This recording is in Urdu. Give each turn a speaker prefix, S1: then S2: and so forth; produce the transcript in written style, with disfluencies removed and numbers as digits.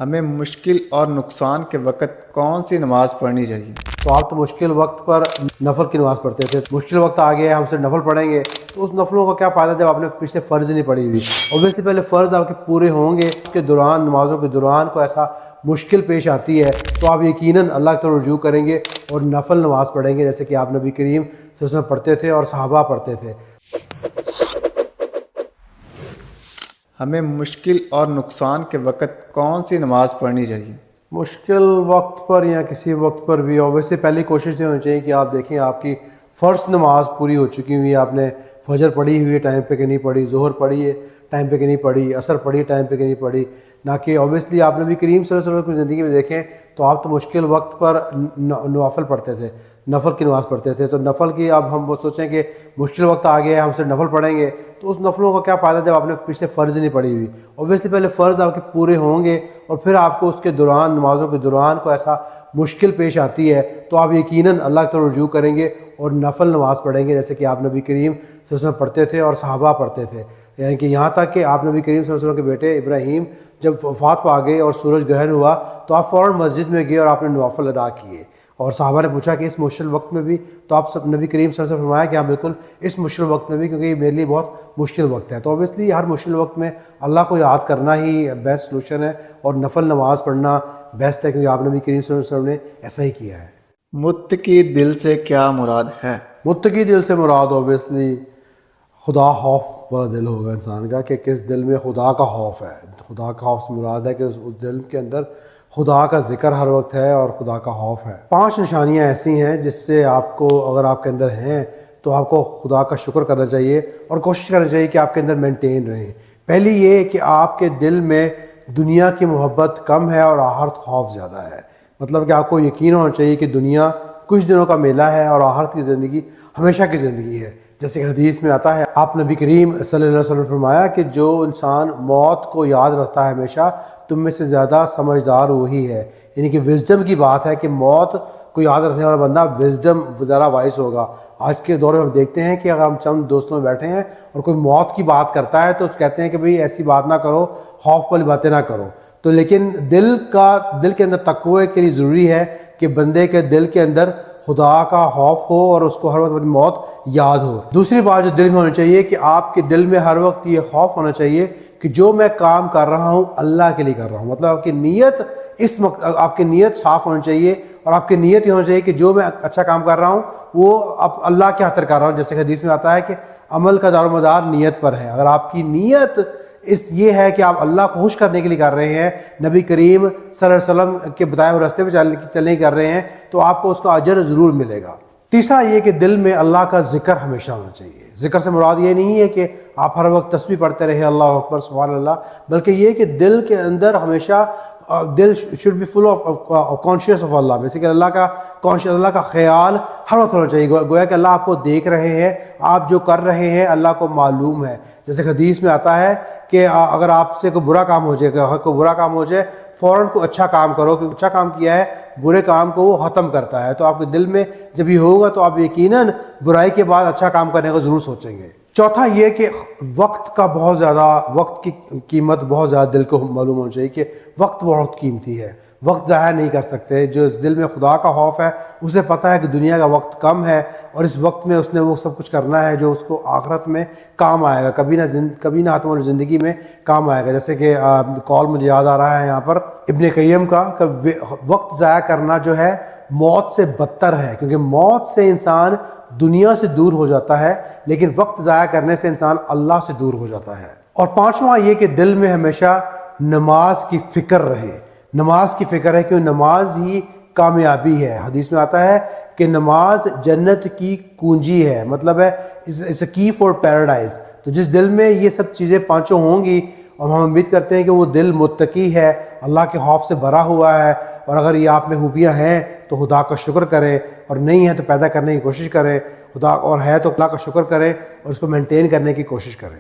S1: ہمیں مشکل اور نقصان کے وقت کون سی نماز پڑھنی چاہیے؟
S2: تو آپ تو مشکل وقت پر نفل کی نماز پڑھتے تھے، مشکل وقت آ گیا ہم سے نفل پڑھیں گے تو اس نفلوں کا کیا فائدہ جب آپ نے پیچھے فرض نہیں پڑھی ہوئی؟ اوبیسلی پہلے فرض آپ کے پورے ہوں گے، اس کے دوران نمازوں کے دوران کو ایسا مشکل پیش آتی ہے تو آپ یقیناً اللہ کی طرف رجوع کریں گے اور نفل نماز پڑھیں گے، جیسے کہ آپ نبی کریم صلی اللہ علیہ وسلم پڑھتے تھے اور صحابہ پڑھتے تھے۔
S1: ہمیں مشکل اور نقصان کے وقت کون سی نماز پڑھنی چاہیے؟
S2: مشکل وقت پر یا کسی وقت پر بھی اوبیسلی پہلی کوشش یہ ہونی چاہیے کہ آپ دیکھیں آپ کی فرض نماز پوری ہو چکی ہوئی ہے، آپ نے فجر پڑھی ہوئی ہے ٹائم پہ کہ نہیں پڑھی، ظہر پڑھی ہے ٹائم پہ کہ نہیں پڑھی، عصر پڑھی ٹائم پہ کہ نہیں پڑھی، نہ کہ اوبیسلی آپ نبی کریم صلی اللہ علیہ وسلم کی زندگی میں دیکھیں تو آپ تو مشکل وقت پر نوافل پڑھتے تھے، نفل کی نماز پڑھتے تھے، تو نفل کی اب ہم وہ سوچیں کہ مشکل وقت آ گیا ہے ہم سے نفل پڑھیں گے تو اس نفلوں کا کیا فائدہ جب آپ نے پیچھے فرض نہیں پڑھی ہوئی؟ اوبیسلی پہلے فرض آپ کے پورے ہوں گے اور پھر آپ کو اس کے دوران نمازوں کے دوران کو ایسا مشکل پیش آتی ہے تو آپ یقیناً اللہ کی طرف رجوع کریں گے اور نفل نماز پڑھیں گے، جیسے کہ آپ نبی کریم صلی اللہ علیہ وسلم پڑھتے تھے اور صحابہ پڑھتے تھے، یعنی کہ یہاں تک کہ آپ نبی کریم صلی اللہ علیہ وسلم کے بیٹے ابراہیم جب وفات پا گئے اور سورج گرہن ہوا تو آپ فوراً مسجد میں گئے اور آپ نے نوافل ادا کیے، اور صحابہ نے پوچھا کہ اس مشکل وقت میں بھی؟ تو آپ سب نبی کریم صلی اللہ علیہ وسلم نے فرمایا کہ ہاں بالکل اس مشکل وقت میں بھی، کیونکہ یہ میرے لیے بہت مشکل وقت ہے۔ تو اوبیسلی ہر مشکل وقت میں اللہ کو یاد کرنا ہی بیسٹ سلوشن ہے اور نفل نماز پڑھنا بیسٹ ہے، کیونکہ آپ نبی کریم صلی اللہ علیہ وسلم نے ایسا ہی کیا ہے۔
S1: متقی دل سے کیا مراد ہے؟
S2: متقی دل سے مراد اوبیسلی خدا خوف والا دل ہوگا انسان کا، کہ کس دل میں خدا کا خوف ہے۔ خدا کا خوف سے مراد ہے کہ اس دل کے اندر خدا کا ذکر ہر وقت ہے اور خدا کا خوف ہے۔ 5 نشانیاں ایسی ہیں جس سے آپ کو، اگر آپ کے اندر ہیں تو آپ کو خدا کا شکر کرنا چاہیے اور کوشش کرنا چاہیے کہ آپ کے اندر مینٹین رہیں۔ پہلی یہ کہ آپ کے دل میں دنیا کی محبت کم ہے اور آخرت خوف زیادہ ہے، مطلب کہ آپ کو یقین ہونا چاہیے کہ دنیا کچھ دنوں کا میلہ ہے اور آخرت کی زندگی ہمیشہ کی زندگی ہے، جیسے کہ حدیث میں آتا ہے، آپ نبی کریم صلی اللہ علیہ وسلم نے فرمایا کہ جو انسان موت کو یاد رکھتا ہے ہمیشہ، تم میں سے زیادہ سمجھدار وہی ہے، یعنی کہ وزڈم کی بات ہے کہ موت کو یاد رکھنے والا بندہ وزڈم زیادہ وائس ہوگا۔ آج کے دور میں ہم دیکھتے ہیں کہ اگر ہم چند دوستوں میں بیٹھے ہیں اور کوئی موت کی بات کرتا ہے تو اس کہتے ہیں کہ بھئی ایسی بات نہ کرو، خوف والی باتیں نہ کرو، تو لیکن دل کے اندر تقوی کے لیے ضروری ہے کہ بندے کے دل کے اندر خدا کا خوف ہو اور اس کو ہر وقت اپنی موت یاد ہو۔ دوسری بات جو دل میں ہونی چاہیے کہ آپ کے دل میں ہر وقت یہ خوف ہونا چاہیے کہ جو میں کام کر رہا ہوں اللہ کے لیے کر رہا ہوں، مطلب آپ کی نیت آپ کی نیت صاف ہونی چاہیے اور آپ کی نیت یہ ہونی چاہیے کہ جو میں اچھا کام کر رہا ہوں وہ اللہ کے خاطر کر رہا ہوں، جیسے کہ حدیث میں آتا ہے کہ عمل کا دار و مدار نیت پر ہے۔ اگر آپ کی نیت یہ ہے کہ آپ اللہ کو خوش کرنے کے لیے کر رہے ہیں، نبی کریم صلی اللہ علیہ وسلم کے بتائے ہوئے راستے پہ چلنے کر رہے ہیں، تو آپ کو اس کا اجر ضرور ملے گا۔ تیسرا یہ کہ دل میں اللہ کا ذکر ہمیشہ ہونا چاہیے۔ ذکر سے مراد یہ نہیں ہے کہ آپ ہر وقت تسبیح پڑھتے رہے اللہ اکبر سبحان اللہ، بلکہ یہ کہ دل کے اندر ہمیشہ دل should be full of conscious of Allah, basically Allah کا خیال ہر وقت ہونا چاہیے، گویا کہ اللہ آپ کو دیکھ رہے ہیں، آپ جو کر رہے ہیں اللہ کو معلوم ہے۔ جیسے حدیث میں آتا ہے کہ اگر آپ سے کوئی برا کام ہو جائے فوراً کوئی اچھا کام کرو، کیونکہ اچھا کام کیا ہے برے کام کو وہ ختم کرتا ہے، تو آپ کے دل میں جب یہ ہوگا تو آپ یقیناً برائی کے بعد اچھا کام کرنے کا ضرور سوچیں گے۔ چوتھا یہ کہ وقت کی قیمت بہت زیادہ دل کو معلوم ہونا چاہیے کہ وقت بہت قیمتی ہے، وقت ضائع نہیں کر سکتے۔ جو اس دل میں خدا کا خوف ہے اسے پتہ ہے کہ دنیا کا وقت کم ہے اور اس وقت میں اس نے وہ سب کچھ کرنا ہے جو اس کو آخرت میں کام آئے گا، کبھی نہ آتم زندگی میں کام آئے گا۔ جیسے کہ قول مجھے یاد آ رہا ہے یہاں پر ابن قیم کا کہ وقت ضائع کرنا جو ہے موت سے بدتر ہے، کیونکہ موت سے انسان دنیا سے دور ہو جاتا ہے لیکن وقت ضائع کرنے سے انسان اللہ سے دور ہو جاتا ہے۔ اور پانچواں یہ کہ دل میں ہمیشہ نماز کی فکر رہے، نماز کی فکر ہے، کیوں نماز ہی کامیابی ہے۔ حدیث میں آتا ہے کہ نماز جنت کی کنجی ہے، مطلب ہے اٹس اے کی فار پیراڈائز۔ تو جس دل میں یہ سب چیزیں پانچوں ہوں گی، اور ہم امید کرتے ہیں کہ وہ دل متقی ہے، اللہ کے خوف سے بھرا ہوا ہے، اور اگر یہ آپ میں خوبیاں ہیں تو خدا کا شکر کریں، اور نہیں ہیں تو پیدا کرنے کی کوشش کریں، خدا اور ہے تو اللہ کا شکر کریں اور اس کو مینٹین کرنے کی کوشش کریں۔